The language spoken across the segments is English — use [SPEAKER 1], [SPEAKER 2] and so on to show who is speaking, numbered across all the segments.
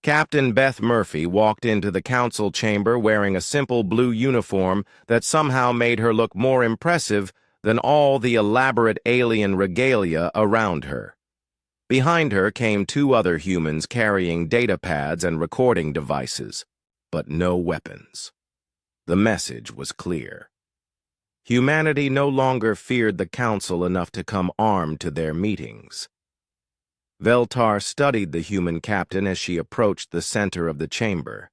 [SPEAKER 1] Captain Beth Murphy walked into the council chamber wearing a simple blue uniform that somehow made her look more impressive than all the elaborate alien regalia around her. Behind her came two other humans carrying data pads and recording devices, but no weapons. The message was clear. Humanity no longer feared the council enough to come armed to their meetings. Veltar studied the human captain as she approached the center of the chamber.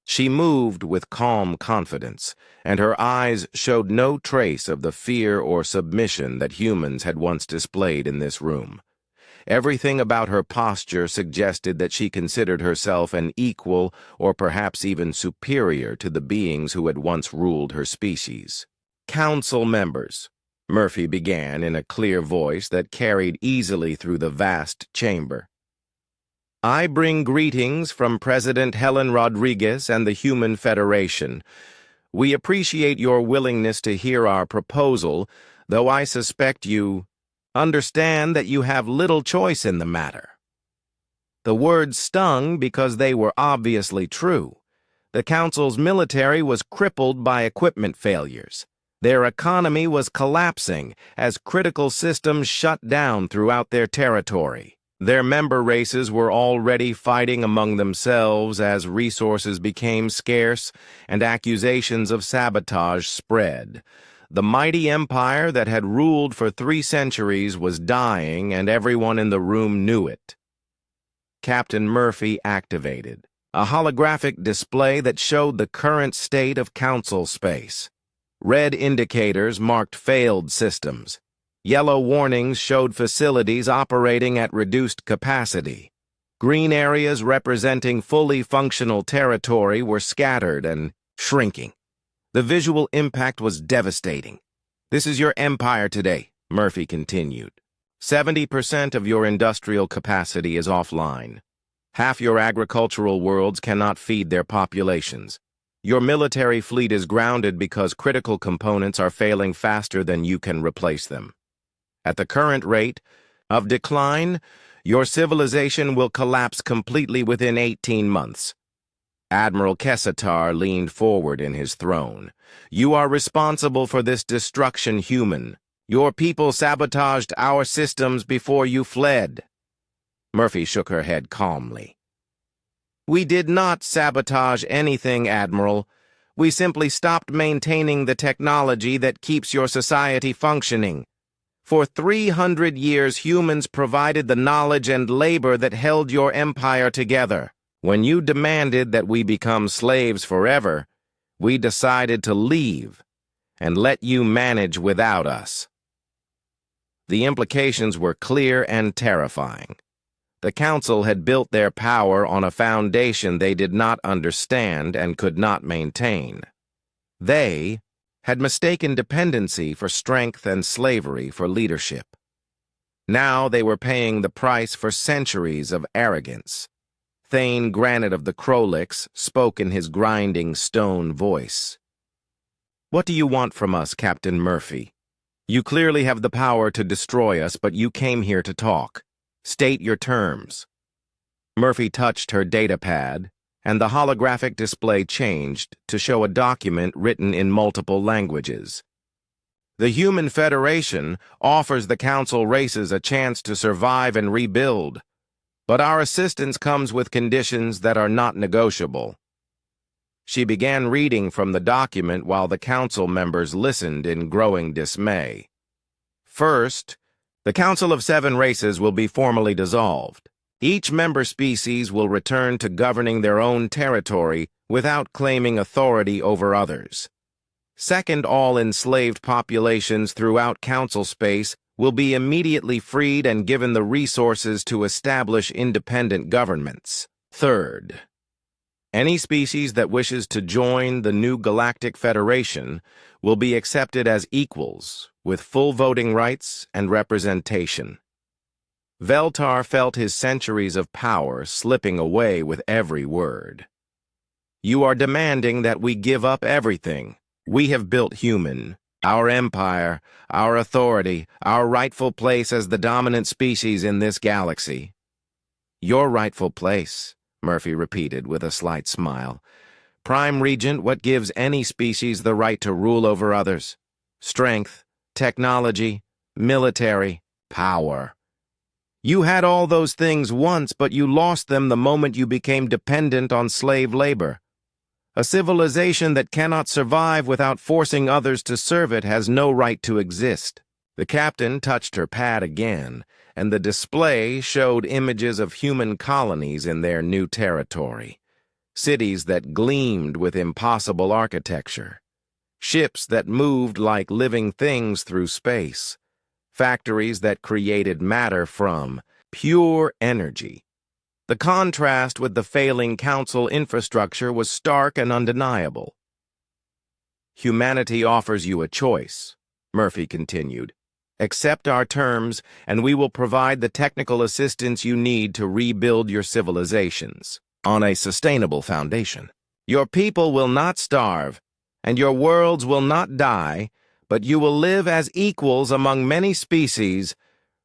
[SPEAKER 1] She moved with calm confidence, and her eyes showed no trace of the fear or submission that humans had once displayed in this room. Everything about her posture suggested that she considered herself an equal or perhaps even superior to the beings who had once ruled her species. "Council members," Murphy began in a clear voice that carried easily through the vast chamber. "I bring greetings from President Helen Rodriguez and the Human Federation. We appreciate your willingness to hear our proposal, though I suspect you understand that you have little choice in the matter." The words stung because they were obviously true. The Council's military was crippled by equipment failures. Their economy was collapsing as critical systems shut down throughout their territory. Their member races were already fighting among themselves as resources became scarce and accusations of sabotage spread. The mighty empire that had ruled for 3 centuries was dying, and everyone in the room knew it. Captain Murphy activated a holographic display that showed the current state of council space. Red indicators marked failed systems. Yellow warnings showed facilities operating at reduced capacity. Green areas representing fully functional territory were scattered and shrinking. The visual impact was devastating. "This is your empire today," Murphy continued. 70% of your industrial capacity is offline. Half your agricultural worlds cannot feed their populations. Your military fleet is grounded because critical components are failing faster than you can replace them. At the current rate of decline, your civilization will collapse completely within 18 months. Admiral Kessatar leaned forward in his throne. "You are responsible for this destruction, human. Your people sabotaged our systems before you fled." Murphy shook her head calmly. "We did not sabotage anything, Admiral. We simply stopped maintaining the technology that keeps your society functioning. For 300 years, humans provided the knowledge and labor that held your empire together. When you demanded that we become slaves forever, we decided to leave and let you manage without us." The implications were clear and terrifying. The Council had built their power on a foundation they did not understand and could not maintain. They had mistaken dependency for strength and slavery for leadership. Now they were paying the price for centuries of arrogance. Thane Granite of the Krolix spoke in his grinding stone voice. "What do you want from us, Captain Murphy? You clearly have the power to destroy us, but you came here to talk. State your terms." Murphy touched her data pad, and the holographic display changed to show a document written in multiple languages. "The Human Federation offers the Council races a chance to survive and rebuild, but our assistance comes with conditions that are not negotiable." She began reading from the document while the Council members listened in growing dismay. "First, the Council of 7 Races will be formally dissolved. Each member species will return to governing their own territory without claiming authority over others. Second, all enslaved populations throughout Council space will be immediately freed and given the resources to establish independent governments. Third, any species that wishes to join the new Galactic Federation will be accepted as equals, with full voting rights and representation." Veltar felt his centuries of power slipping away with every word. "You are demanding that we give up everything we have built human, our empire, our authority, our rightful place as the dominant species in this galaxy." "Your rightful place," Murphy repeated with a slight smile. Prime Regent, what gives any species the right to rule over others? Strength, technology, military, power. You had all those things once, but you lost them the moment you became dependent on slave labor. A civilization that cannot survive without forcing others to serve it has no right to exist. The captain touched her pad again, and the display showed images of human colonies in their new territory. Cities that gleamed with impossible architecture. Ships that moved like living things through space. Factories that created matter from pure energy. The contrast with the failing council infrastructure was stark and undeniable. Humanity offers you a choice, Murphy continued. Accept our terms, and we will provide the technical assistance you need to rebuild your civilizations on a sustainable foundation. Your people will not starve, and your worlds will not die, but you will live as equals among many species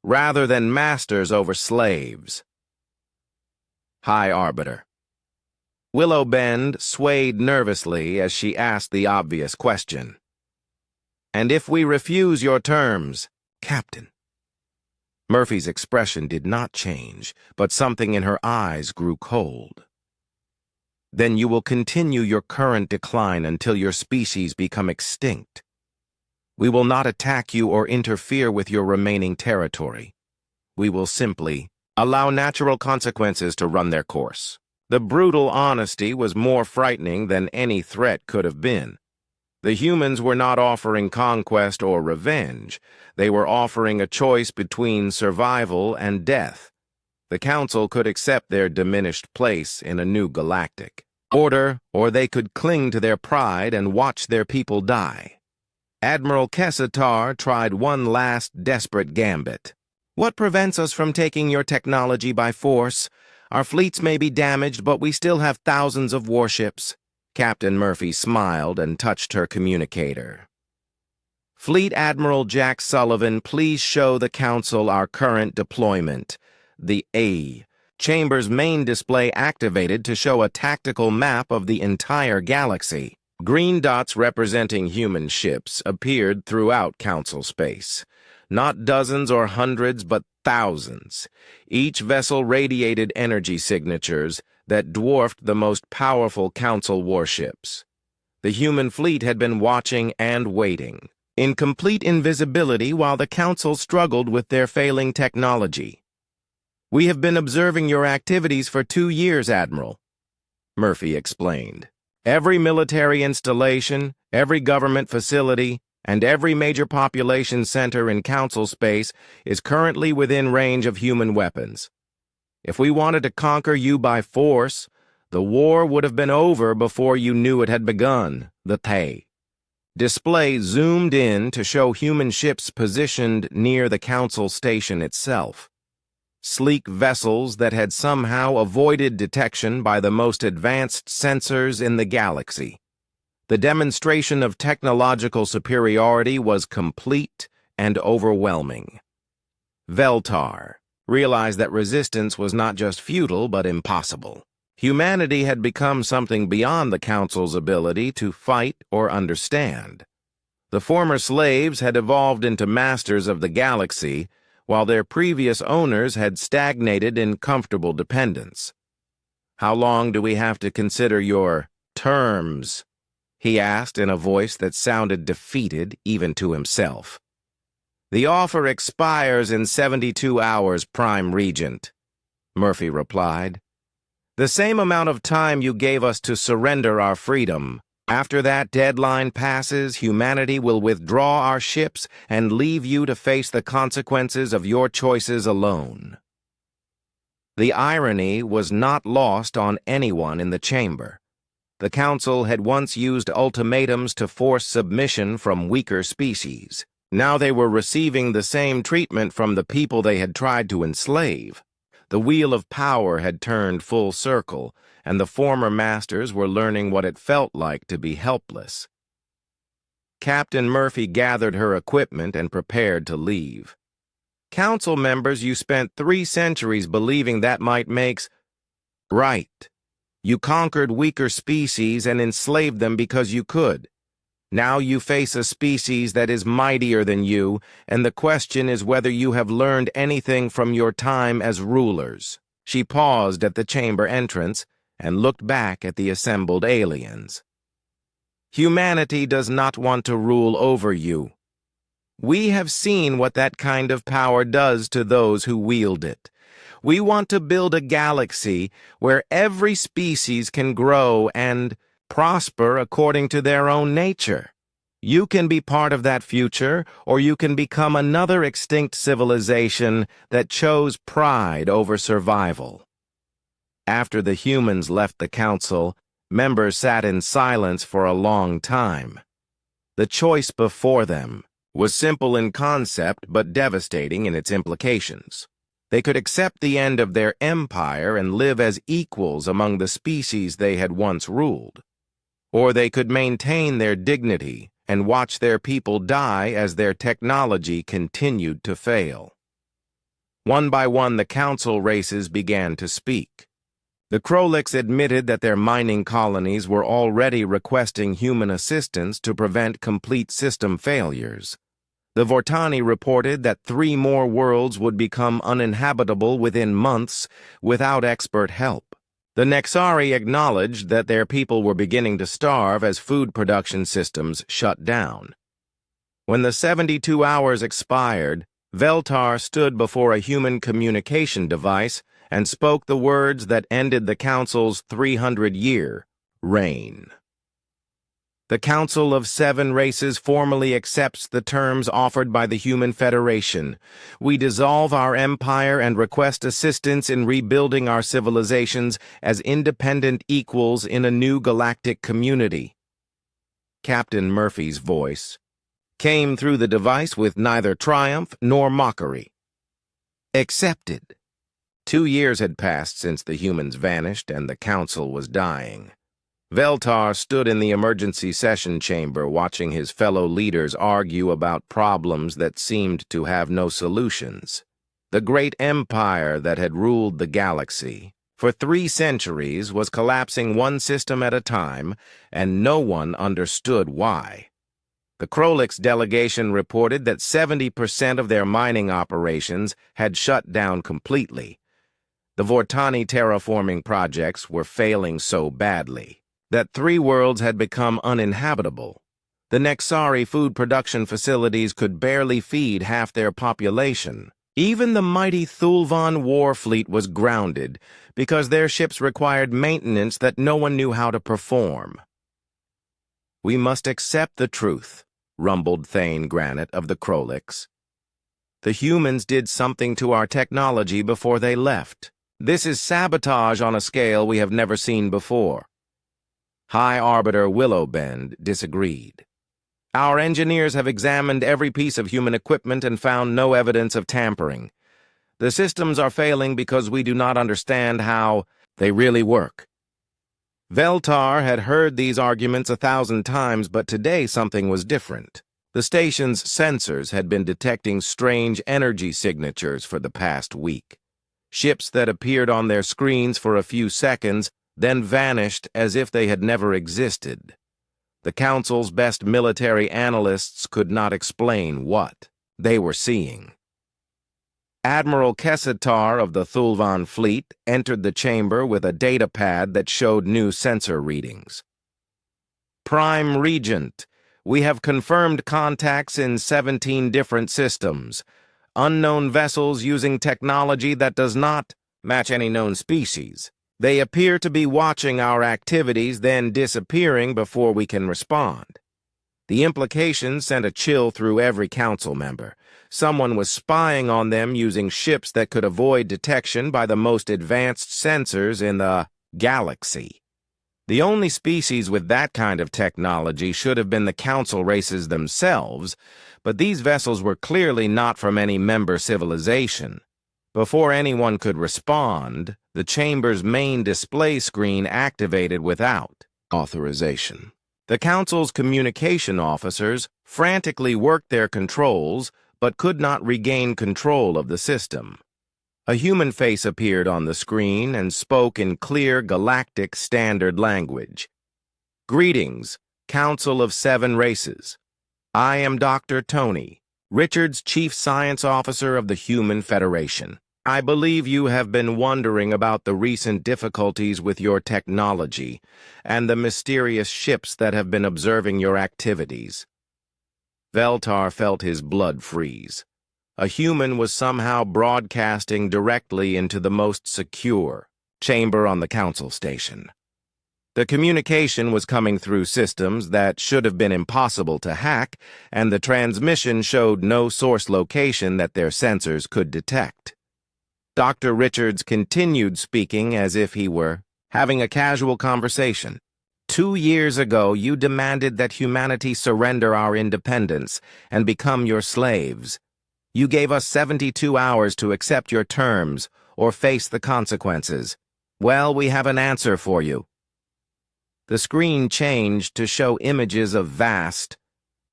[SPEAKER 1] rather than masters over slaves. High Arbiter. Willow Bend swayed nervously as she asked the obvious question. And if we refuse your terms, Captain? Murphy's expression did not change, but something in her eyes grew cold. Then you will continue your current decline until your species become extinct. We will not attack you or interfere with your remaining territory. We will simply allow natural consequences to run their course. The brutal honesty was more frightening than any threat could have been. The humans were not offering conquest or revenge. They were offering a choice between survival and death. The Council could accept their diminished place in a new galactic order, or they could cling to their pride and watch their people die. Admiral Kessatar tried one last desperate gambit. What prevents us from taking your technology by force? Our fleets may be damaged, but we still have thousands of warships. Captain Murphy smiled and touched her communicator. Fleet Admiral Jack Sullivan, please show the Council our current deployment. The A. Chamber's main display activated to show a tactical map of the entire galaxy. Green dots representing human ships appeared throughout Council space. Not dozens or hundreds, but thousands. Each vessel radiated energy signatures that dwarfed the most powerful Council warships. The human fleet had been watching and waiting, in complete invisibility while the Council struggled with their failing technology. We have been observing your activities for 2 years, Admiral, Murphy explained. Every military installation, every government facility, and every major population center in Council space is currently within range of human weapons. If we wanted to conquer you by force, the war would have been over before you knew it had begun. The Thay display zoomed in to show human ships positioned near the Council station itself. Sleek vessels that had somehow avoided detection by the most advanced sensors in the galaxy. The demonstration of technological superiority was complete and overwhelming. Veltar realized that resistance was not just futile but impossible. Humanity had become something beyond the Council's ability to fight or understand. The former slaves had evolved into masters of the galaxy, while their previous owners had stagnated in comfortable dependence. How long do we have to consider your terms? He asked in a voice that sounded defeated even to himself. The offer expires in 72 hours, Prime Regent, Murphy replied. The same amount of time you gave us to surrender our freedom. After that deadline passes, humanity will withdraw our ships and leave you to face the consequences of your choices alone. The irony was not lost on anyone in the chamber. The Council had once used ultimatums to force submission from weaker species. Now they were receiving the same treatment from the people they had tried to enslave. The wheel of power had turned full circle, and the former masters were learning what it felt like to be helpless. Captain Murphy gathered her equipment and prepared to leave. Council members, you spent 3 centuries believing that might make Right. You conquered weaker species and enslaved them because you could. Now you face a species that is mightier than you, and the question is whether you have learned anything from your time as rulers. She paused at the chamber entrance and looked back at the assembled aliens. Humanity does not want to rule over you. We have seen what that kind of power does to those who wield it. We want to build a galaxy where every species can grow and prosper according to their own nature. You can be part of that future, or you can become another extinct civilization that chose pride over survival. After the humans left the council, members sat in silence for a long time. The choice before them was simple in concept but devastating in its implications. They could accept the end of their empire and live as equals among the species they had once ruled. Or they could maintain their dignity and watch their people die as their technology continued to fail. One by one, the council races began to speak. The Krolix admitted that their mining colonies were already requesting human assistance to prevent complete system failures. The Vortani reported that 3 more worlds would become uninhabitable within months without expert help. The Nexari acknowledged that their people were beginning to starve as food production systems shut down. When the 72 hours expired, Veltar stood before a human communication device and spoke the words that ended the Council's 300-year reign. The Council of 7 Races formally accepts the terms offered by the Human Federation. We dissolve our empire and request assistance in rebuilding our civilizations as independent equals in a new galactic community. Captain Murphy's voice came through the device with neither triumph nor mockery. Accepted. 2 years had passed since the humans vanished and the council was dying. Veltar stood in the emergency session chamber watching his fellow leaders argue about problems that seemed to have no solutions. The great empire that had ruled the galaxy for 3 centuries was collapsing one system at a time, and no one understood why. The Krolix delegation reported that 70% of their mining operations had shut down completely. The Vortani terraforming projects were failing so badly that 3 worlds had become uninhabitable. The Nexari food production facilities could barely feed half their population. Even the mighty Thulvan war fleet was grounded because their ships required maintenance that no one knew how to perform. "We must accept the truth," rumbled Thane Granite of the Krolix. "The humans did something to our technology before they left. This is sabotage on a scale we have never seen before." High Arbiter Willowbend disagreed. "Our engineers have examined every piece of human equipment and found no evidence of tampering. The systems are failing because we do not understand how they really work." Veltar had heard these arguments 1,000 times, but today something was different. The station's sensors had been detecting strange energy signatures for the past week. Ships that appeared on their screens for a few seconds, then vanished as if they had never existed. The Council's best military analysts could not explain what they were seeing. Admiral Kessatar of the Thulvan fleet entered the chamber with a data pad that showed new sensor readings. "Prime Regent, we have confirmed contacts in 17 different systems. Unknown vessels using technology that does not match any known species. They appear to be watching our activities, then disappearing before we can respond." The implication sent a chill through every council member. Someone was spying on them using ships that could avoid detection by the most advanced sensors in the galaxy. The only species with that kind of technology should have been the council races themselves, but these vessels were clearly not from any member civilization. Before anyone could respond, the chamber's main display screen activated without authorization. The Council's communication officers frantically worked their controls, but could not regain control of the system. A human face appeared on the screen and spoke in clear galactic standard language. "Greetings, Council of Seven Races. I am Dr. Tony, Richard's Chief Science Officer of the Human Federation. I believe you have been wondering about the recent difficulties with your technology and the mysterious ships that have been observing your activities." Veltar felt his blood freeze. A human was somehow broadcasting directly into the most secure chamber on the council station. The communication was coming through systems that should have been impossible to hack, and the transmission showed no source location that their sensors could detect. Dr. Richards continued speaking as if he were having a casual conversation. 2 years ago, you demanded that humanity surrender our independence and become your slaves. You gave us 72 hours to accept your terms or face the consequences. Well, we have an answer for you. The screen changed to show images of vast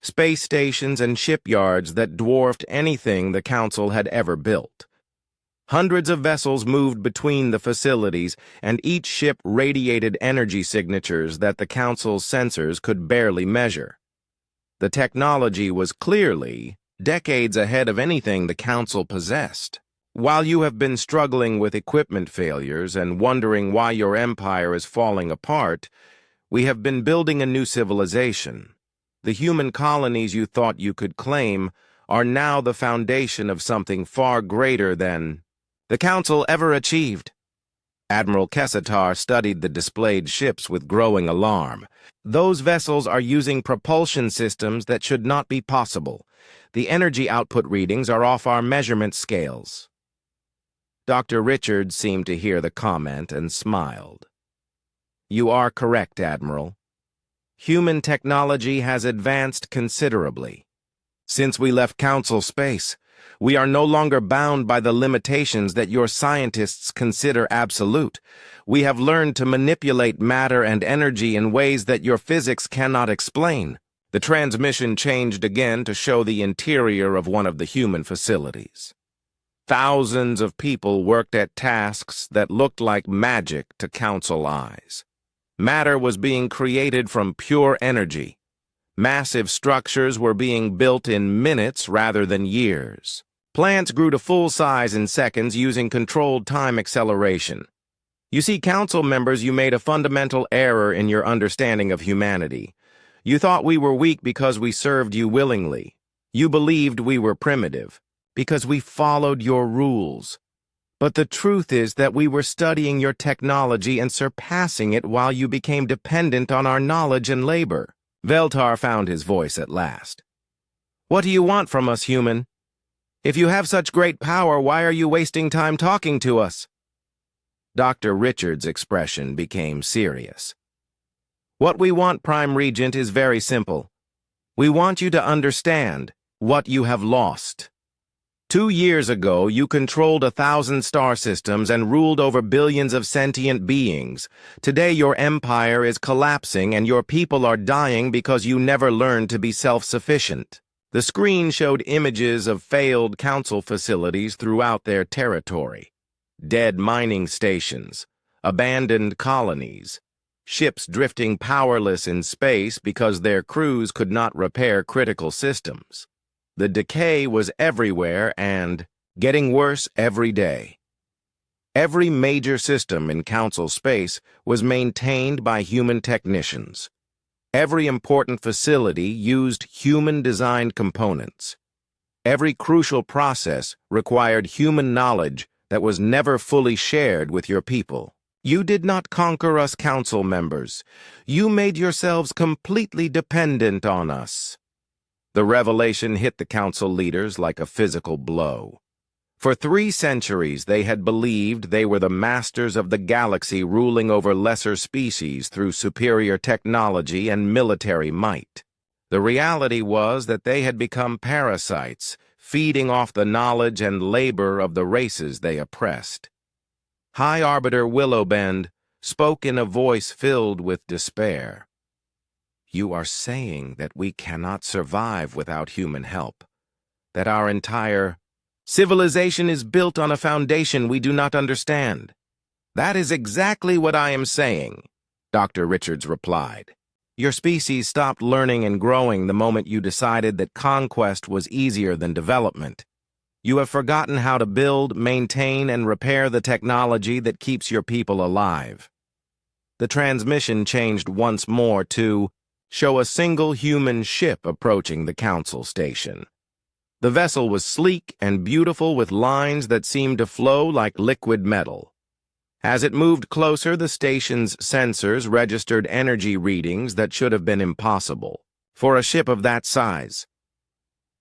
[SPEAKER 1] space stations and shipyards that dwarfed anything the Council had ever built. Hundreds of vessels moved between the facilities, and each ship radiated energy signatures that the Council's sensors could barely measure. The technology was clearly decades ahead of anything the Council possessed. While you have been struggling with equipment failures and wondering why your empire is falling apart, we have been building a new civilization. The human colonies you thought you could claim are now the foundation of something far greater than the Council ever achieved. Admiral Kessatar studied the displayed ships with growing alarm. Those vessels are using propulsion systems that should not be possible. The energy output readings are off our measurement scales. Dr. Richards seemed to hear the comment and smiled. You are correct, Admiral. Human technology has advanced considerably. Since we left Council space, we are no longer bound by the limitations that your scientists consider absolute. We have learned to manipulate matter and energy in ways that your physics cannot explain. The transmission changed again to show the interior of one of the human facilities. Thousands of people worked at tasks that looked like magic to Council eyes. Matter was being created from pure energy. Massive structures were being built in minutes rather than years. Plants grew to full size in seconds using controlled time acceleration. You see, Council members, you made a fundamental error in your understanding of humanity. You thought we were weak because we served you willingly. You believed we were primitive because we followed your rules. But the truth is that we were studying your technology and surpassing it while you became dependent on our knowledge and labor. Veltar found his voice at last. What do you want from us, human? If you have such great power, why are you wasting time talking to us? Dr. Richards' expression became serious. What we want, Prime Regent, is very simple. We want you to understand what you have lost. 2 years ago, you controlled 1,000 star systems and ruled over billions of sentient beings. Today, your empire is collapsing and your people are dying because you never learned to be self-sufficient. The screen showed images of failed council facilities throughout their territory. Dead mining stations, abandoned colonies, ships drifting powerless in space because their crews could not repair critical systems. The decay was everywhere and getting worse every day. Every major system in Council space was maintained by human technicians. Every important facility used human-designed components. Every crucial process required human knowledge that was never fully shared with your people. You did not conquer us, Council members. You made yourselves completely dependent on us. The revelation hit the Council leaders like a physical blow. For 3 centuries, they had believed they were the masters of the galaxy, ruling over lesser species through superior technology and military might. The reality was that they had become parasites, feeding off the knowledge and labor of the races they oppressed. High Arbiter Willowbend spoke in a voice filled with despair. You are saying that we cannot survive without human help, that our entire Civilization is built on a foundation we do not understand. That is exactly what I am saying, Dr. Richards replied. Your species stopped learning and growing the moment you decided that conquest was easier than development. You have forgotten how to build, maintain, and repair the technology that keeps your people alive. The transmission changed once more to show a single human ship approaching the council station. The vessel was sleek and beautiful with lines that seemed to flow like liquid metal. As it moved closer, the station's sensors registered energy readings that should have been impossible for a ship of that size.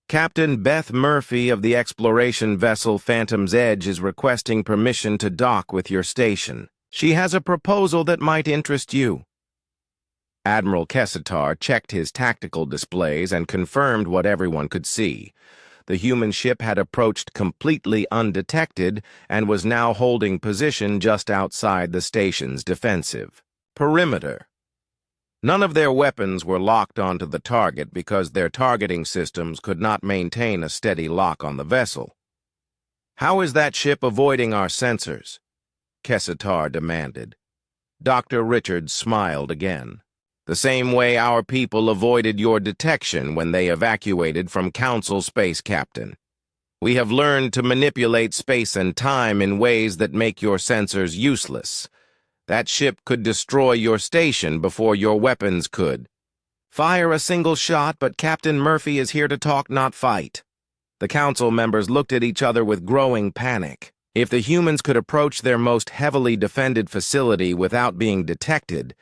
[SPEAKER 1] Captain Beth Murphy of the exploration vessel Phantom's Edge is requesting permission to dock with your station. She has a proposal that might interest you. Admiral Kessitar checked his tactical displays and confirmed what everyone could see. The human ship had approached completely undetected and was now holding position just outside the station's defensive perimeter. None of their weapons were locked onto the target because their targeting systems could not maintain a steady lock on the vessel. "How is that ship avoiding our sensors?" Kessitar demanded. Dr. Richards smiled again. "The same way our people avoided your detection when they evacuated from Council Space Captain. We have learned to manipulate space and time in ways that make your sensors useless. That ship could destroy your station before your weapons could. Fire a single shot, but Captain Murphy is here to talk, not fight." The council members looked at each other with growing panic. If the humans could approach their most heavily defended facility without being detected,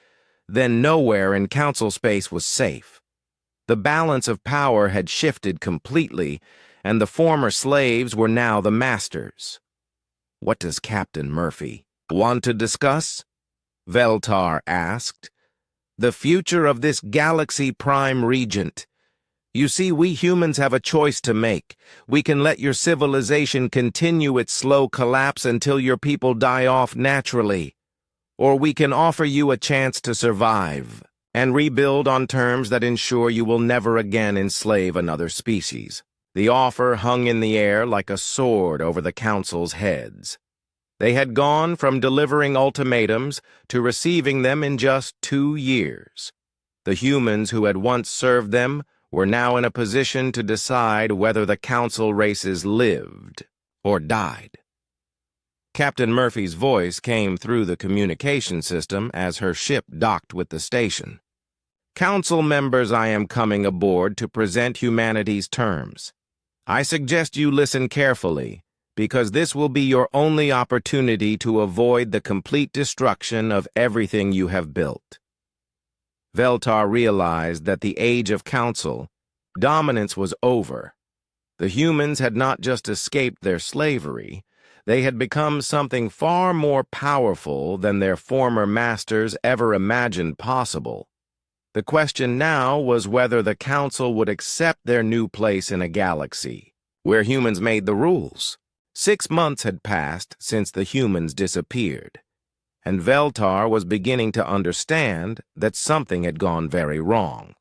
[SPEAKER 1] then nowhere in council space was safe. The balance of power had shifted completely, and the former slaves were now the masters. "What does Captain Murphy want to discuss?" Veltar asked. "The future of this galaxy, Prime Regent. You see, we humans have a choice to make. We can let your civilization continue its slow collapse until your people die off naturally. Or we can offer you a chance to survive and rebuild on terms that ensure you will never again enslave another species." The offer hung in the air like a sword over the council's heads. They had gone from delivering ultimatums to receiving them in just 2 years. The humans who had once served them were now in a position to decide whether the council races lived or died. Captain Murphy's voice came through the communication system as her ship docked with the station. "Council members, I am coming aboard to present humanity's terms. I suggest you listen carefully, because this will be your only opportunity to avoid the complete destruction of everything you have built." Veltar realized that the age of council dominance was over. The humans had not just escaped their slavery, they had become something far more powerful than their former masters ever imagined possible. The question now was whether the council would accept their new place in a galaxy where humans made the rules. 6 months had passed since the humans disappeared, and Veltar was beginning to understand that something had gone very wrong.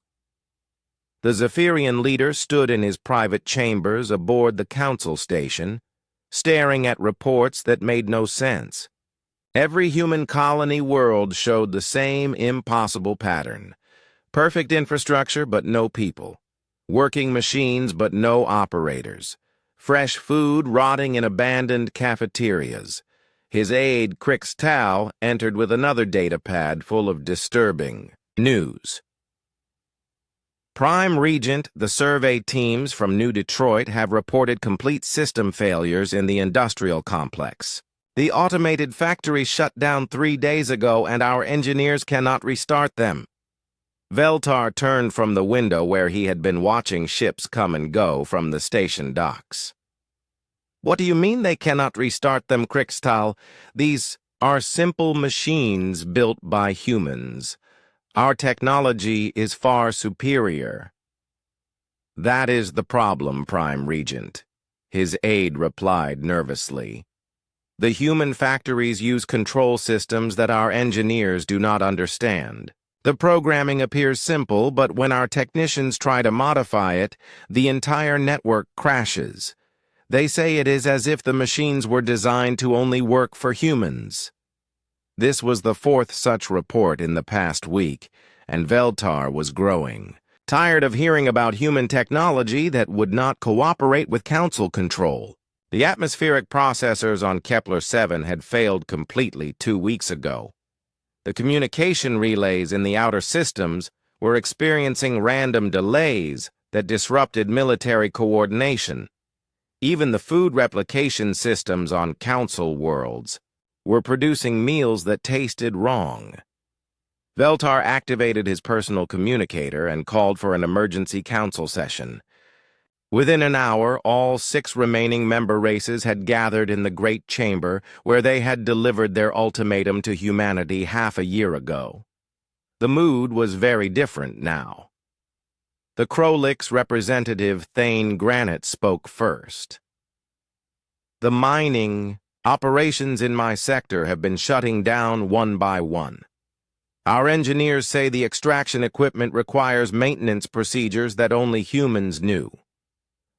[SPEAKER 1] The Zephyrian leader stood in his private chambers aboard the council station, staring at reports that made no sense. Every human colony world showed the same impossible pattern. Perfect infrastructure, but no people. Working machines, but no operators. Fresh food rotting in abandoned cafeterias. His aide, Crix Tau, entered with another data pad full of disturbing news. "Prime Regent, the survey teams from New Detroit have reported complete system failures in the industrial complex. The automated factory shut down 3 days ago, and our engineers cannot restart them." Veltar turned from the window where he had been watching ships come and go from the station docks. "What do you mean they cannot restart them, Crixtal? These are simple machines built by humans. Our technology is far superior." "That is the problem, Prime Regent," his aide replied nervously. "The human factories use control systems that our engineers do not understand. The programming appears simple, but when our technicians try to modify it, the entire network crashes. They say it is as if the machines were designed to only work for humans. This was the fourth such report in the past week, and Veltar was growing, tired of hearing about human technology that would not cooperate with council control. The atmospheric processors on Kepler-7 had failed completely 2 weeks ago. The communication relays in the outer systems were experiencing random delays that disrupted military coordination. Even the food replication systems on council worlds were producing meals that tasted wrong. Veltar activated his personal communicator and called for an emergency council session. Within an hour, all 6 remaining member races had gathered in the Great Chamber where they had delivered their ultimatum to humanity half a year ago. The mood was very different now. The Krolik's representative Thane Granite spoke first. The mining operations in my sector have been shutting down one by one. Our engineers say the extraction equipment requires maintenance procedures that only humans knew.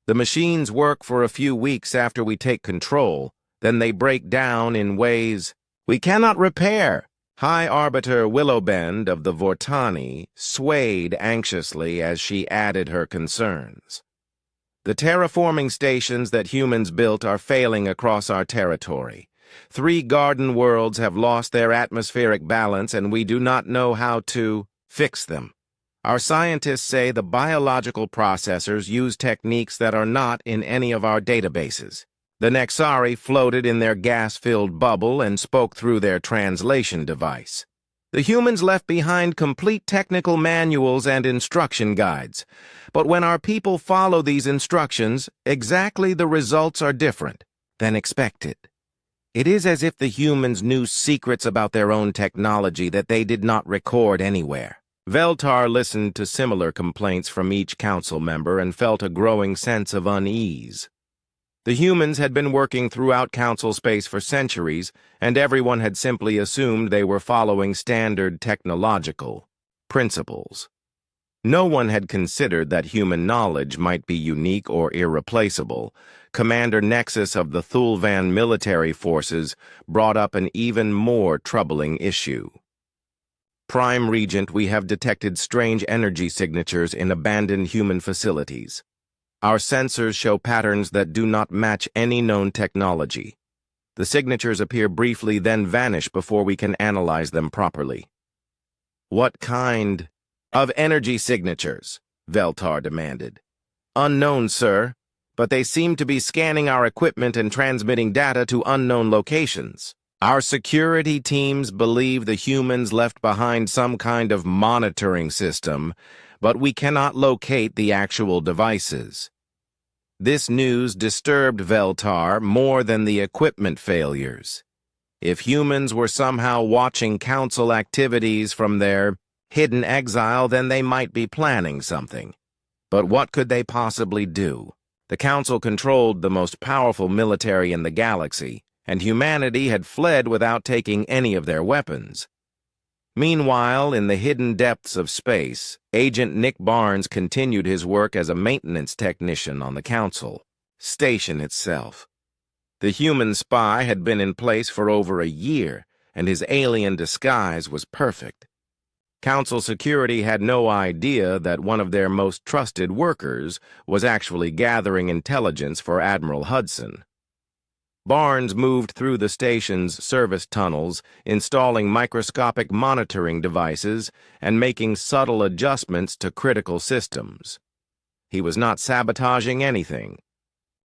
[SPEAKER 1] The machines work for a few weeks after we take control, then they break down in ways we cannot repair. High Arbiter Willowbend of the Vortani swayed anxiously as she added her concerns. The terraforming stations that humans built are failing across our territory. 3 garden worlds have lost their atmospheric balance and we do not know how to fix them. Our scientists say the biological processors use techniques that are not in any of our databases. The Nexari floated in their gas-filled bubble and spoke through their translation device. The humans left behind complete technical manuals and instruction guides. But when our people follow these instructions, exactly the results are different than expected. It is as if the humans knew secrets about their own technology that they did not record anywhere. Veltar listened to similar complaints from each council member and felt a growing sense of unease. The humans had been working throughout council space for centuries, and everyone had simply assumed they were following standard technological principles. No one had considered that human knowledge might be unique or irreplaceable. Commander Nexus of the Thulvan military forces brought up an even more troubling issue. Prime Regent, we have detected strange energy signatures in abandoned human facilities. Our sensors show patterns that do not match any known technology. The signatures appear briefly, then vanish before we can analyze them properly. What kind of energy signatures? Veltar demanded. Unknown, sir, but they seem to be scanning our equipment and transmitting data to unknown locations. Our security teams believe the humans left behind some kind of monitoring system, but we cannot locate the actual devices. This news disturbed Veltar more than the equipment failures. If humans were somehow watching council activities from their hidden exile, then they might be planning something. But what could they possibly do? The council controlled the most powerful military in the galaxy, and humanity had fled without taking any of their weapons. Meanwhile, in the hidden depths of space, Agent Nick Barnes continued his work as a maintenance technician on the council station itself. The human spy had been in place for over a year, and his alien disguise was perfect. Council security had no idea that one of their most trusted workers was actually gathering intelligence for Admiral Hudson. Barnes moved through the station's service tunnels, installing microscopic monitoring devices and making subtle adjustments to critical systems. He was not sabotaging anything.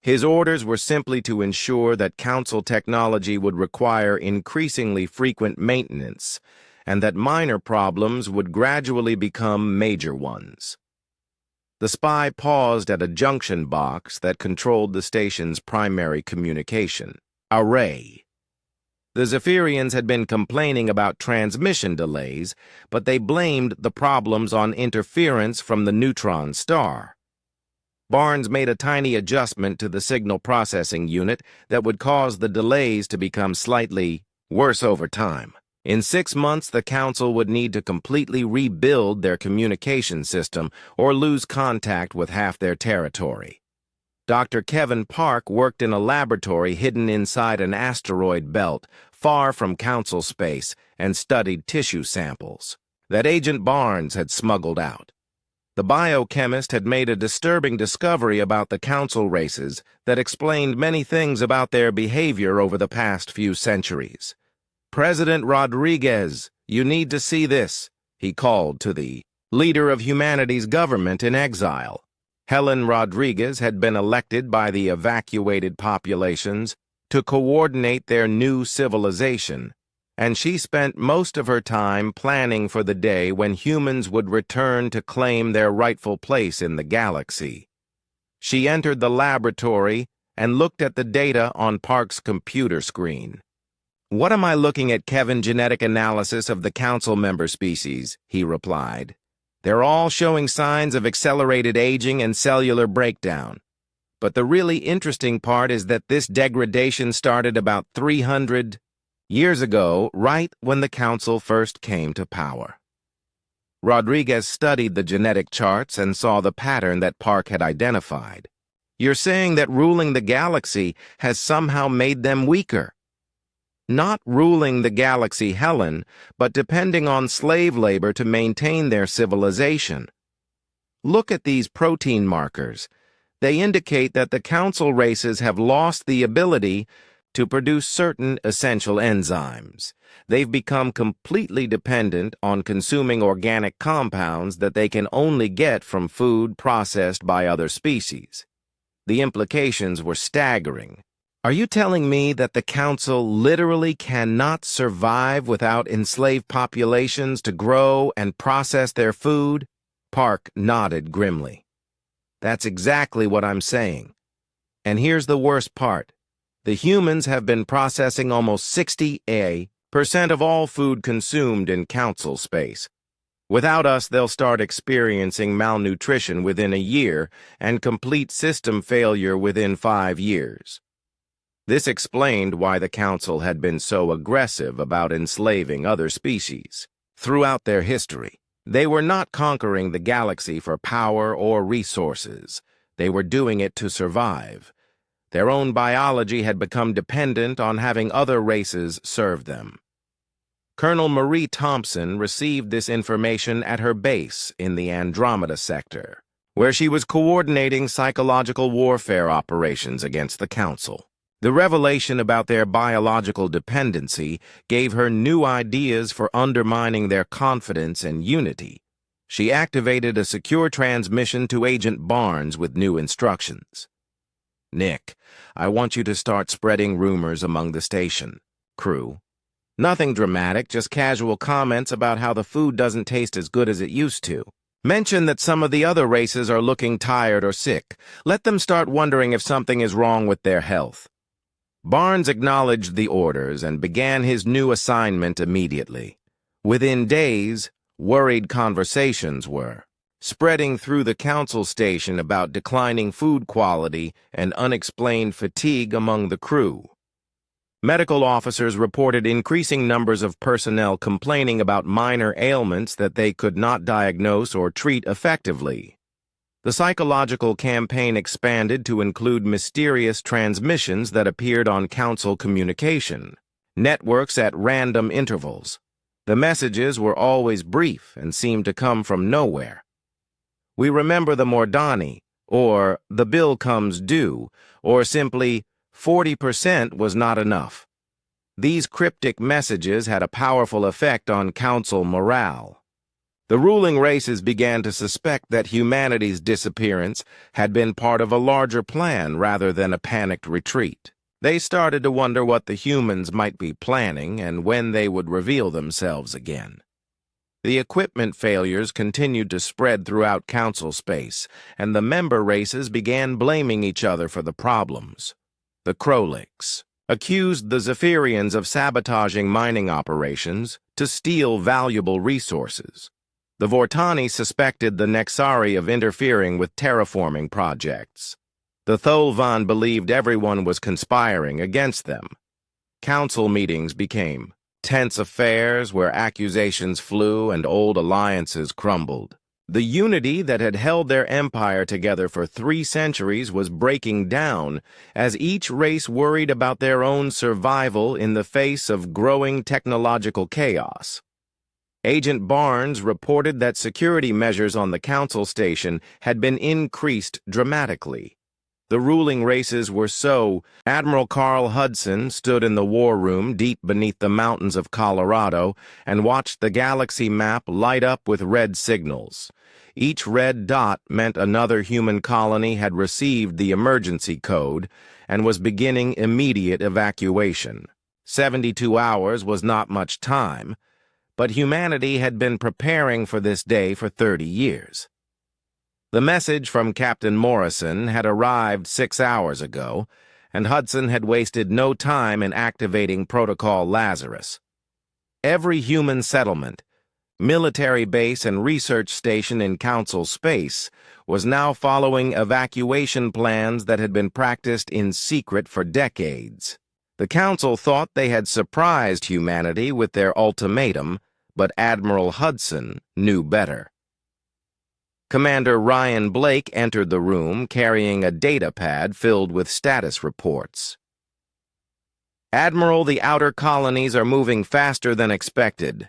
[SPEAKER 1] His orders were simply to ensure that council technology would require increasingly frequent maintenance, and that minor problems would gradually become major ones. The spy paused at a junction box that controlled the station's primary communication array. The Zephyrians had been complaining about transmission delays, but they blamed the problems on interference from the neutron star. Barnes made a tiny adjustment to the signal processing unit that would cause the delays to become slightly worse over time. In 6 months, the council would need to completely rebuild their communication system or lose contact with half their territory. Dr. Kevin Park worked in a laboratory hidden inside an asteroid belt, far from Council space, and studied tissue samples that Agent Barnes had smuggled out. The biochemist had made a disturbing discovery about the Council races that explained many things about their behavior over the past few centuries. "President Rodriguez, you need to see this," he called to the leader of humanity's government in exile. Helen Rodriguez had been elected by the evacuated populations to coordinate their new civilization, and she spent most of her time planning for the day when humans would return to claim their rightful place in the galaxy. She entered the laboratory and looked at the data on Park's computer screen. "What am I looking at, Kevin? Genetic analysis of the Council member species," he replied. "They're all showing signs of accelerated aging and cellular breakdown. But the really interesting part is that this degradation started about 300 years ago, right when the Council first came to power." Rodriguez studied the genetic charts and saw the pattern that Park had identified. "You're saying that ruling the galaxy has somehow made them weaker?" "Not ruling the galaxy, Helen, but depending on slave labor to maintain their civilization. Look at these protein markers. They indicate that the Council races have lost the ability to produce certain essential enzymes. They've become completely dependent on consuming organic compounds that they can only get from food processed by other species." The implications were staggering. "Are you telling me that the Council literally cannot survive without enslaved populations to grow and process their food?" Park nodded grimly. "That's exactly what I'm saying. And here's the worst part. The humans have been processing almost 60% of all food consumed in Council space. Without us, they'll start experiencing malnutrition within a year and complete system failure within 5 years. This explained why the Council had been so aggressive about enslaving other species. Throughout their history, they were not conquering the galaxy for power or resources. They were doing it to survive. Their own biology had become dependent on having other races serve them. Colonel Marie Thompson received this information at her base in the Andromeda sector, where she was coordinating psychological warfare operations against the Council. The revelation about their biological dependency gave her new ideas for undermining their confidence and unity. She activated a secure transmission to Agent Barnes with new instructions. "Nick, I want you to start spreading rumors among the station crew. Nothing dramatic, just casual comments about how the food doesn't taste as good as it used to. Mention that some of the other races are looking tired or sick. Let them start wondering if something is wrong with their health." Barnes acknowledged the orders and began his new assignment immediately. Within days, worried conversations were spreading through the Council station about declining food quality and unexplained fatigue among the crew. Medical officers reported increasing numbers of personnel complaining about minor ailments that they could not diagnose or treat effectively. The psychological campaign expanded to include mysterious transmissions that appeared on Council communication, networks at random intervals. The messages were always brief and seemed to come from nowhere. "We remember the Mordani," or "the bill comes due," or simply 40% was not enough. These cryptic messages had a powerful effect on Council morale. The ruling races began to suspect that humanity's disappearance had been part of a larger plan rather than a panicked retreat. They started to wonder what the humans might be planning and when they would reveal themselves again. The equipment failures continued to spread throughout Council space, and the member races began blaming each other for the problems. The Krolix accused the Zephyrians of sabotaging mining operations to steal valuable resources. The Vortani suspected the Nexari of interfering with terraforming projects. The Tholvan believed everyone was conspiring against them. Council meetings became tense affairs where accusations flew and old alliances crumbled. The unity that had held their empire together for 3 centuries was breaking down as each race worried about their own survival in the face of growing technological chaos. Agent Barnes reported that security measures on the council station had been increased dramatically. The ruling races were so. Admiral Carl Hudson stood in the war room deep beneath the mountains of Colorado and watched the galaxy map light up with red signals. Each red dot meant another human colony had received the emergency code and was beginning immediate evacuation. 72 hours was not much time, but humanity had been preparing for this day for 30 years. The message from Captain Morrison had arrived 6 hours ago, and Hudson had wasted no time in activating Protocol Lazarus. Every human settlement, military base, and research station in Council space was now following evacuation plans that had been practiced in secret for decades. The Council thought they had surprised humanity with their ultimatum, but Admiral Hudson knew better. Commander Ryan Blake entered the room carrying a data pad filled with status reports. Admiral, the outer colonies are moving faster than expected.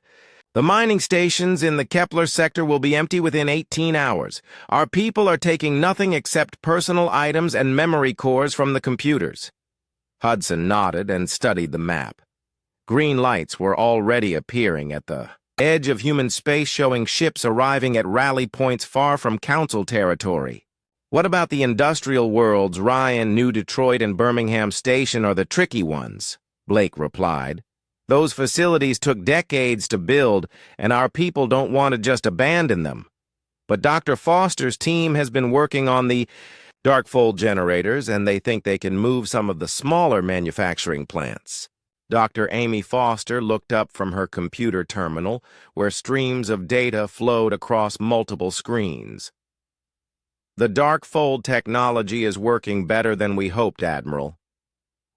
[SPEAKER 1] The mining stations in the Kepler sector will be empty within 18 hours. Our people are taking nothing except personal items and memory cores from the computers. Hudson nodded and studied the map. Green lights were already appearing at the edge of human space, showing ships arriving at rally points far from Council territory. What about the industrial worlds? Ryan, New Detroit, and Birmingham Station are the tricky ones, Blake replied. Those facilities took decades to build, and our people don't want to just abandon them. But Dr. Foster's team has been working on the darkfold generators, and they think they can move some of the smaller manufacturing plants. Dr. Amy Foster looked up from her computer terminal, where streams of data flowed across multiple screens. The darkfold technology is working better than we hoped, Admiral.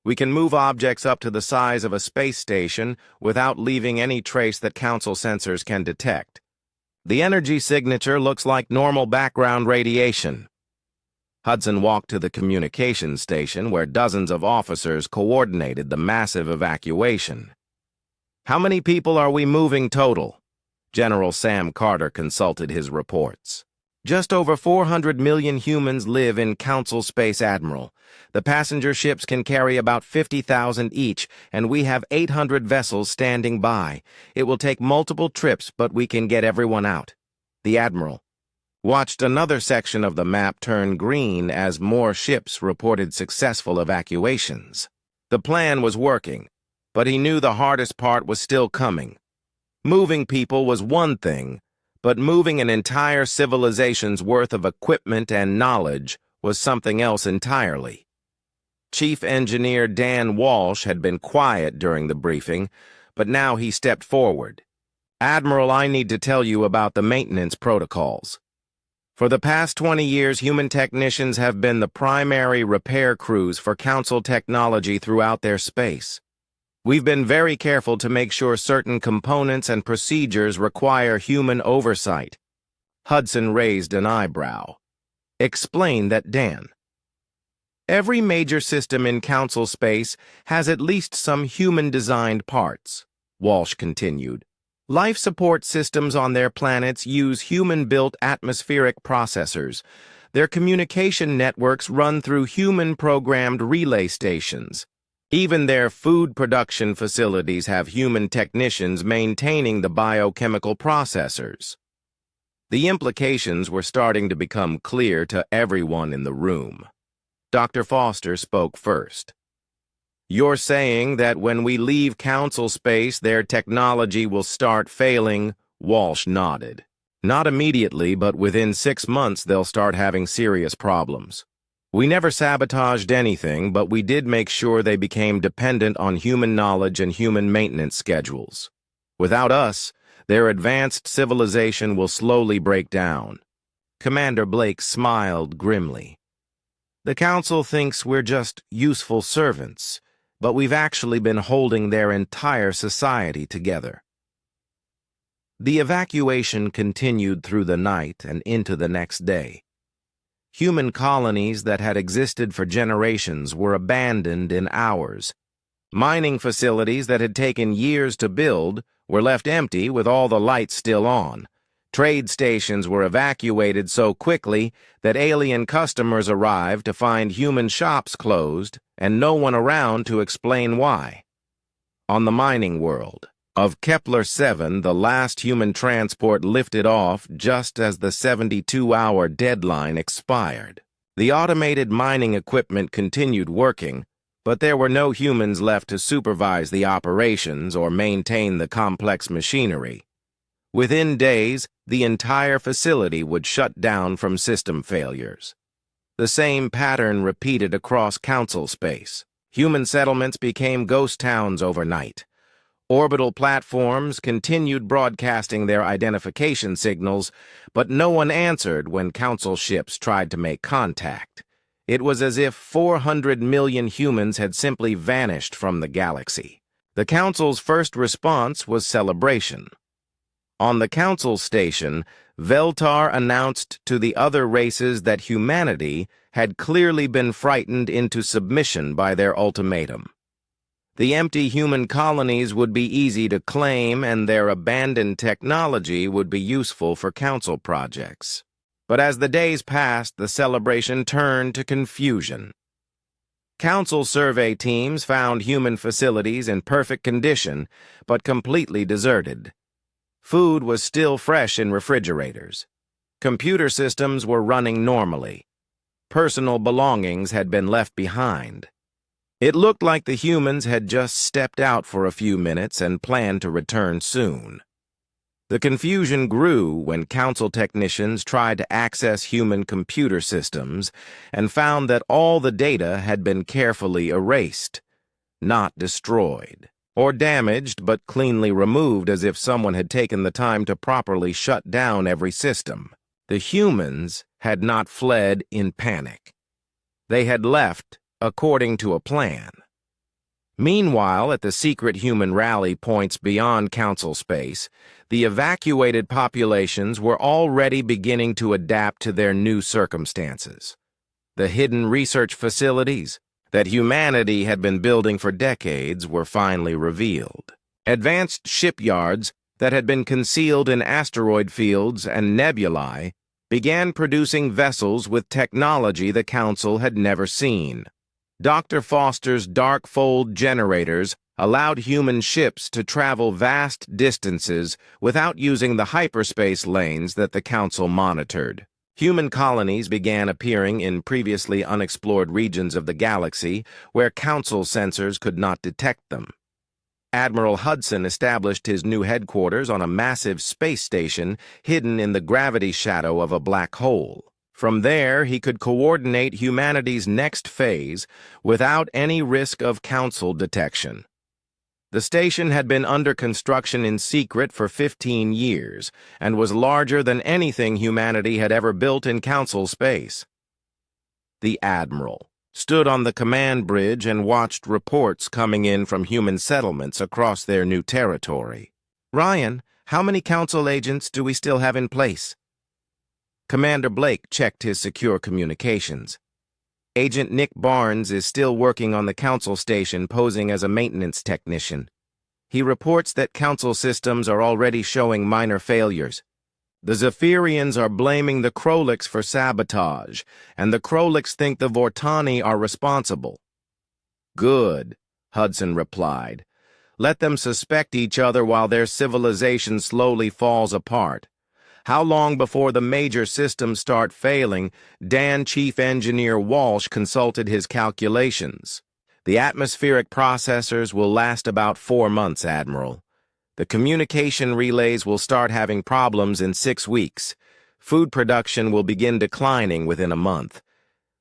[SPEAKER 1] We can move objects up to the size of a space station without leaving any trace that Council sensors can detect. The energy signature looks like normal background radiation. Hudson walked to the communications station where dozens of officers coordinated the massive evacuation. How many people are we moving total? General Sam Carter consulted his reports. Just over 400 million humans live in Council space, Admiral. The passenger ships can carry about 50,000 each, and we have 800 vessels standing by. It will take multiple trips, but we can get everyone out. The Admiral watched another section of the map turn green as more ships reported successful evacuations. The plan was working, but he knew the hardest part was still coming. Moving people was one thing, but moving an entire civilization's worth of equipment and knowledge was something else entirely. Chief Engineer Dan Walsh had been quiet during the briefing, but now he stepped forward. Admiral, I need to tell you about the maintenance protocols. For the past 20 years, human technicians have been the primary repair crews for Council technology throughout their space. We've been very careful to make sure certain components and procedures require human oversight. Hudson raised an eyebrow. Explain that, Dan. Every major system in Council space has at least some human-designed parts, Walsh continued. Life support systems on their planets use human-built atmospheric processors. Their communication networks run through human-programmed relay stations. Even their food production facilities have human technicians maintaining the biochemical processors. The implications were starting to become clear to everyone in the room. Dr. Foster spoke first. You're saying that when we leave Council space, their technology will start failing? Walsh nodded. Not immediately, but within 6 months they'll start having serious problems. We never sabotaged anything, but we did make sure they became dependent on human knowledge and human maintenance schedules. Without us, their advanced civilization will slowly break down. Commander Blake smiled grimly. The Council thinks we're just useful servants, but we've actually been holding their entire society together. The evacuation continued through the night and into the next day. Human colonies that had existed for generations were abandoned in hours. Mining facilities that had taken years to build were left empty with all the lights still on. Trade stations were evacuated so quickly that alien customers arrived to find human shops closed and no one around to explain why. On the mining world of Kepler-7, the last human transport lifted off just as the 72-hour deadline expired. The automated mining equipment continued working, but there were no humans left to supervise the operations or maintain the complex machinery. Within days, the entire facility would shut down from system failures. The same pattern repeated across council space. Human settlements became ghost towns overnight. Orbital platforms continued broadcasting their identification signals, but no one answered when council ships tried to make contact. It was as if 400 million humans had simply vanished from the galaxy. The council's first response was celebration. On the council station, Veltar announced to the other races that humanity had clearly been frightened into submission by their ultimatum. The empty human colonies would be easy to claim, and their abandoned technology would be useful for council projects. But as the days passed, the celebration turned to confusion. Council survey teams found human facilities in perfect condition, but completely deserted. Food was still fresh in refrigerators. Computer systems were running normally. Personal belongings had been left behind. It looked like the humans had just stepped out for a few minutes and planned to return soon. The confusion grew when council technicians tried to access human computer systems and found that all the data had been carefully erased, not destroyed, or damaged but cleanly removed as if someone had taken the time to properly shut down every system. The humans had not fled in panic. They had left according to a plan. Meanwhile, at the secret human rally points beyond council space, the evacuated populations were already beginning to adapt to their new circumstances. The hidden research facilities that humanity had been building for decades were finally revealed. Advanced shipyards that had been concealed in asteroid fields and nebulae began producing vessels with technology the Council had never seen. Dr. Foster's dark fold generators allowed human ships to travel vast distances without using the hyperspace lanes that the Council monitored. Human colonies began appearing in previously unexplored regions of the galaxy where Council sensors could not detect them. Admiral Hudson established his new headquarters on a massive space station hidden in the gravity shadow of a black hole. From there, he could coordinate humanity's next phase without any risk of Council detection. The station had been under construction in secret for 15 years and was larger than anything humanity had ever built in Council space. The Admiral stood on the command bridge and watched reports coming in from human settlements across their new territory. "Ryan, how many Council agents do we still have in place?" Commander Blake checked his secure communications. "Agent Nick Barnes is still working on the Council station posing as a maintenance technician. He reports that Council systems are already showing minor failures. The Zephyrians are blaming the Krolix for sabotage, and the Krolix think the Vortani are responsible." "Good," Hudson replied. "Let them suspect each other while their civilization slowly falls apart. How long before the major systems start failing?" Dan Chief Engineer Walsh consulted his calculations. "The atmospheric processors will last about 4 months, Admiral. The communication relays will start having problems in 6 weeks. Food production will begin declining within a month.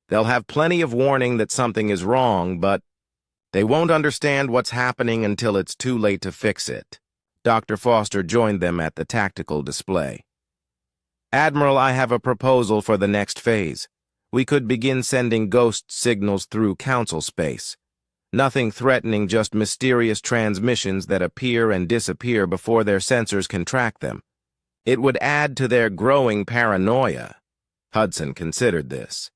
[SPEAKER 1] They'll have plenty of warning that something is wrong, but they won't understand what's happening until it's too late to fix it." Dr. Foster joined them at the tactical display. "Admiral, I have a proposal for the next phase. We could begin sending ghost signals through Council space. Nothing threatening, just mysterious transmissions that appear and disappear before their sensors can track them. It would add to their growing paranoia. Hudson considered this.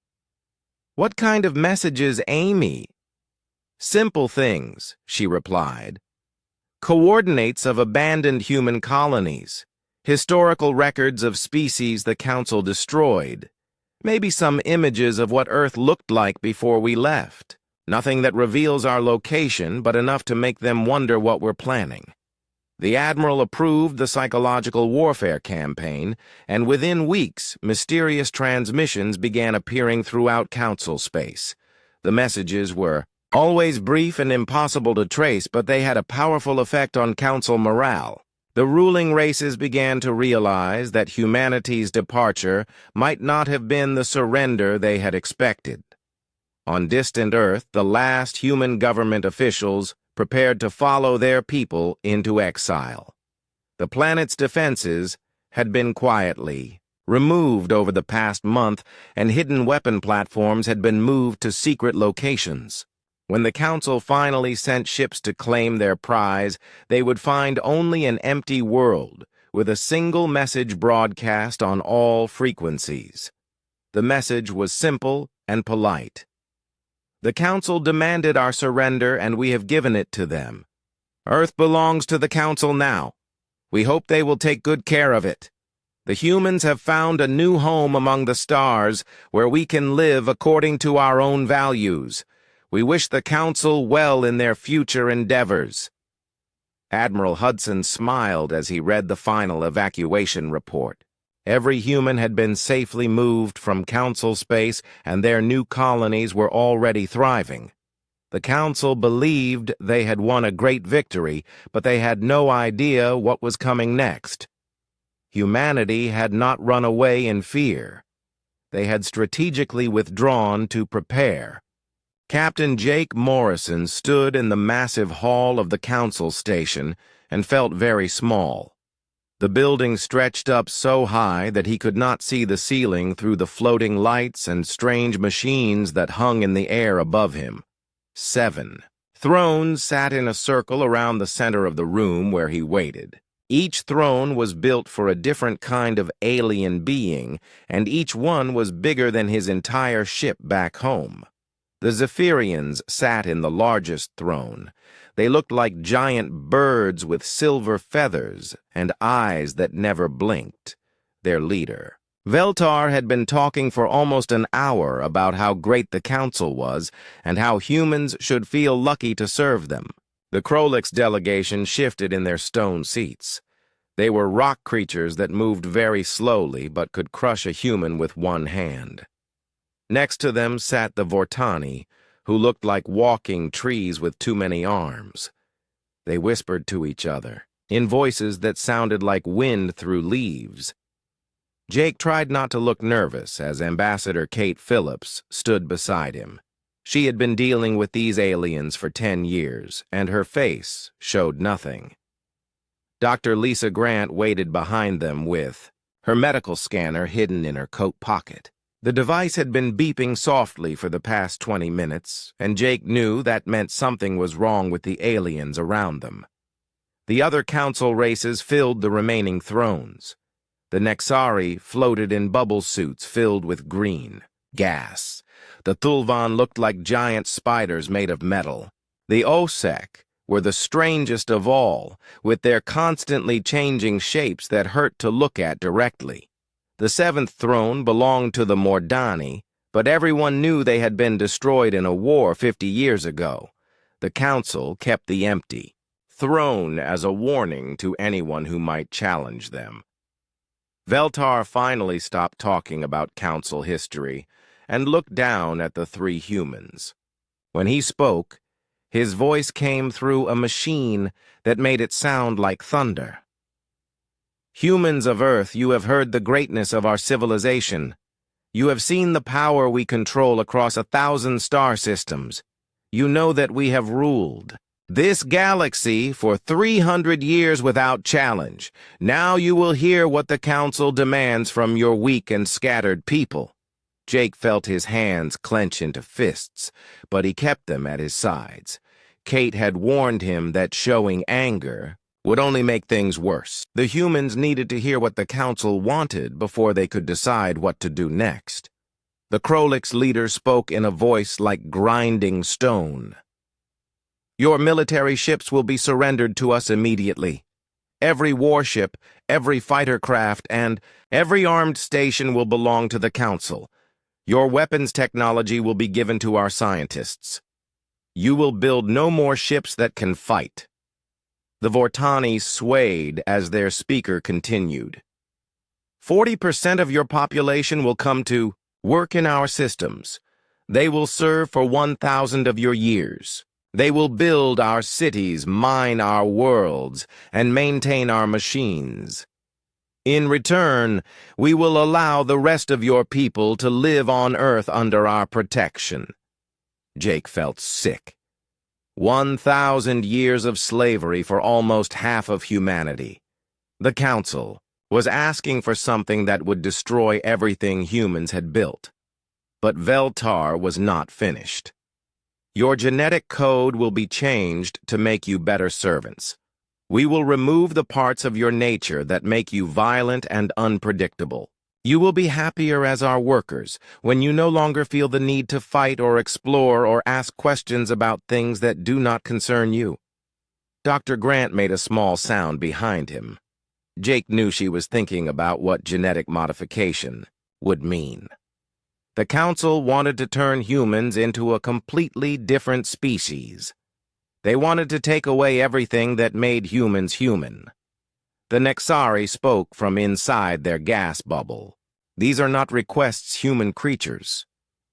[SPEAKER 1] What kind of messages, Amy? Simple things, she replied. Coordinates of abandoned human colonies, historical records of species the Council destroyed, maybe some images of what Earth looked like before we left. Nothing that reveals our location, but enough to make them wonder what we're planning. The Admiral approved the psychological warfare campaign, and within weeks, mysterious transmissions began appearing throughout Council space. The messages were always brief and impossible to trace, but they had a powerful effect on Council morale. The ruling races began to realize that humanity's departure might not have been the surrender they had expected. On distant Earth, the last human government officials prepared to follow their people into exile. The planet's defenses had been quietly removed over the past month, and hidden weapon platforms had been moved to secret locations. When the Council finally sent ships to claim their prize, they would find only an empty world, with a single message broadcast on all frequencies. The message was simple and polite. The Council demanded our surrender, and we have given it to them. Earth belongs to the Council now. We hope they will take good care of it. The humans have found a new home among the stars, where we can live according to our own values. We wish the Council well in their future endeavors. Admiral Hudson smiled as he read the final evacuation report. Every human had been safely moved from Council space, and their new colonies were already thriving. The Council believed they had won a great victory, but they had no idea what was coming next. Humanity had not run away in fear. They had strategically withdrawn to prepare. Captain Jake Morrison stood in the massive hall of the Council station and felt very small. The building stretched up so high that he could not see the ceiling through the floating lights and strange machines that hung in the air above him. 7 thrones sat in a circle around the center of the room where he waited. Each throne was built for a different kind of alien being, and each one was bigger than his entire ship back home. The Zephyrians sat in the largest throne. They looked like giant birds with silver feathers and eyes that never blinked. Their leader, Veltar, had been talking for almost an hour about how great the Council was and how humans should feel lucky to serve them. The Krolix delegation shifted in their stone seats. They were rock creatures that moved very slowly but could crush a human with one hand. Next to them sat the Vortani, who looked like walking trees with too many arms. They whispered to each other, in voices that sounded like wind through leaves. Jake tried not to look nervous as Ambassador Kate Phillips stood beside him. She had been dealing with these aliens for 10 years, and her face showed nothing. Dr. Lisa Grant waited behind them with her medical scanner hidden in her coat pocket. The device had been beeping softly for the past 20 minutes, and Jake knew that meant something was wrong with the aliens around them. The other Council races filled the remaining thrones. The Nexari floated in bubble suits filled with green gas. The Thulvan looked like giant spiders made of metal. The Osek were the strangest of all, with their constantly changing shapes that hurt to look at directly. The 7th throne belonged to the Mordani, but everyone knew they had been destroyed in a war 50 years ago. The Council kept the empty throne as a warning to anyone who might challenge them. Veltar finally stopped talking about Council history and looked down at the 3 humans. When he spoke, his voice came through a machine that made it sound like thunder. Humans of Earth, you have heard the greatness of our civilization. You have seen the power we control across 1,000 star systems. You know that we have ruled this galaxy for 300 years without challenge. Now you will hear what the Council demands from your weak and scattered people. Jake felt his hands clench into fists, but he kept them at his sides. Kate had warned him that showing anger would only make things worse. The humans needed to hear what the council wanted before they could decide what to do next. The Krolyk's leader spoke in a voice like grinding stone. Your military ships will be surrendered to us immediately. Every warship, every fighter craft, and every armed station will belong to the council. Your weapons technology will be given to our scientists. You will build no more ships that can fight. The Vortani swayed as their speaker continued. 40% of your population will come to work in our systems. They will serve for 1,000 of your years. They will build our cities, mine our worlds, and maintain our machines. In return, we will allow the rest of your people to live on Earth under our protection. Jake felt sick. 1,000 years of slavery for almost half of humanity. The Council was asking for something that would destroy everything humans had built. But Veltar was not finished. Your genetic code will be changed to make you better servants. We will remove the parts of your nature that make you violent and unpredictable. You will be happier as our workers when you no longer feel the need to fight or explore or ask questions about things that do not concern you. Dr. Grant made a small sound behind him. Jake knew she was thinking about what genetic modification would mean. The Council wanted to turn humans into a completely different species. They wanted to take away everything that made humans human. The Nexari spoke from inside their gas bubble. These are not requests, human creatures.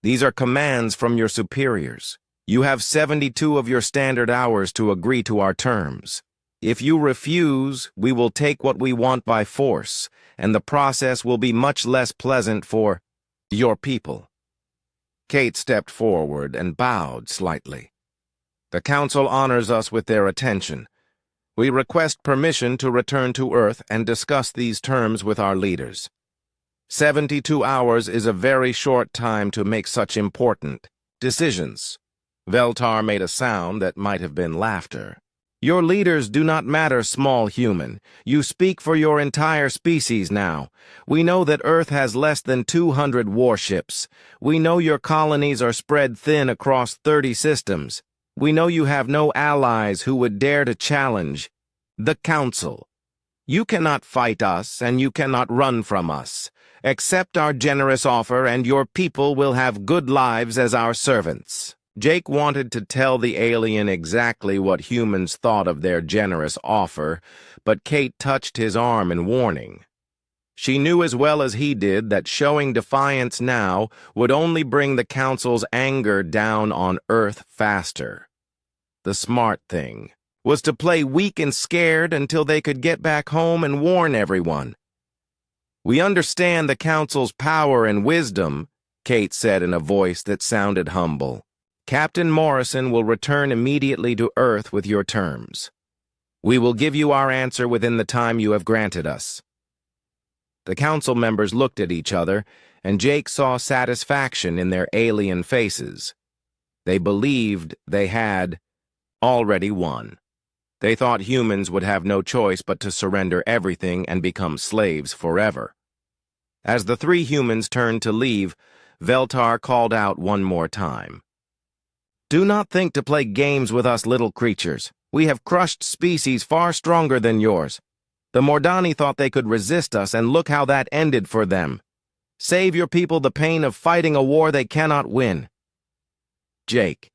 [SPEAKER 1] These are commands from your superiors. You have 72 of your standard hours to agree to our terms. If you refuse, we will take what we want by force, and the process will be much less pleasant for your people. Kate stepped forward and bowed slightly. The Council honors us with their attention. We request permission to return to Earth and discuss these terms with our leaders. 72 hours is a very short time to make such important decisions. Veltar made a sound that might have been laughter. Your leaders do not matter, small human. You speak for your entire species now. We know that Earth has less than 200 warships. We know your colonies are spread thin across 30 systems. We know you have no allies who would dare to challenge the Council. You cannot fight us, and you cannot run from us. Accept our generous offer, and your people will have good lives as our servants. Jake wanted to tell the alien exactly what humans thought of their generous offer, but Kate touched his arm in warning. She knew as well as he did that showing defiance now would only bring the Council's anger down on Earth faster. The smart thing was to play weak and scared until they could get back home and warn everyone. We understand the Council's power and wisdom, Kate said in a voice that sounded humble. Captain Morrison will return immediately to Earth with your terms. We will give you our answer within the time you have granted us. The Council members looked at each other, and Jake saw satisfaction in their alien faces. They believed they had already won. They thought humans would have no choice but to surrender everything and become slaves forever. As the three humans turned to leave, Veltar called out one more time. Do not think to play games with us little creatures. We have crushed species far stronger than yours. The Mordani thought they could resist us, and look how that ended for them. Save your people the pain of fighting a war they cannot win. Jake.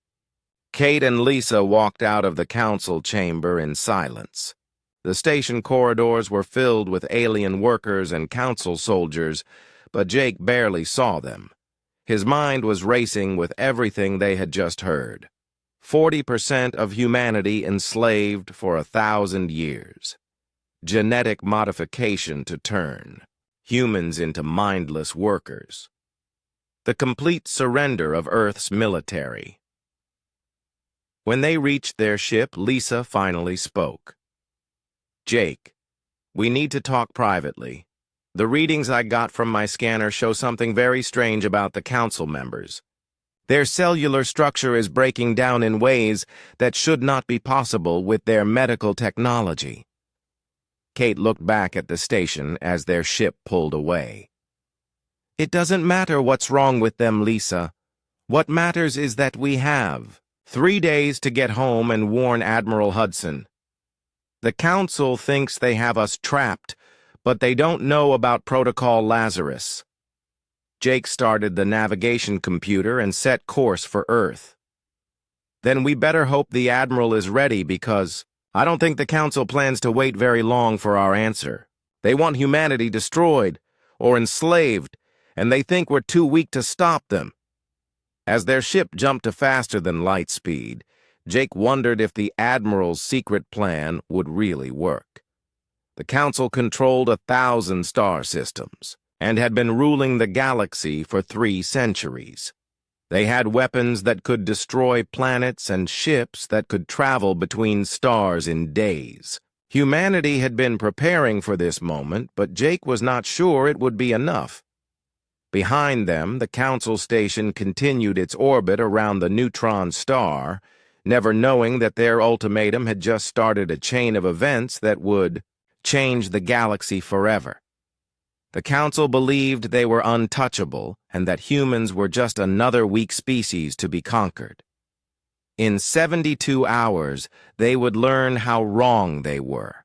[SPEAKER 1] Kate and Lisa walked out of the council chamber in silence. The station corridors were filled with alien workers and council soldiers, but Jake barely saw them. His mind was racing with everything they had just heard. 40% of humanity enslaved for 1,000 years. Genetic modification to turn humans into mindless workers. The complete surrender of Earth's military. When they reached their ship, Lisa finally spoke. Jake, we need to talk privately. The readings I got from my scanner show something very strange about the council members. Their cellular structure is breaking down in ways that should not be possible with their medical technology. Kate looked back at the station as their ship pulled away. "It doesn't matter what's wrong with them, Lisa. What matters is that we have 3 days to get home and warn Admiral Hudson. The Council thinks they have us trapped, but they don't know about Protocol Lazarus." Jake started the navigation computer and set course for Earth. "Then we better hope the Admiral is ready, because I don't think the Council plans to wait very long for our answer. They want humanity destroyed or enslaved, and they think we're too weak to stop them." As their ship jumped to faster than light speed, Jake wondered if the Admiral's secret plan would really work. The Council controlled 1,000 star systems and had been ruling the galaxy for 3 centuries. They had weapons that could destroy planets and ships that could travel between stars in days. Humanity had been preparing for this moment, but Jake was not sure it would be enough. Behind them, the Council station continued its orbit around the neutron star, never knowing that their ultimatum had just started a chain of events that would change the galaxy forever. The Council believed they were untouchable and that humans were just another weak species to be conquered. In 72 hours, they would learn how wrong they were.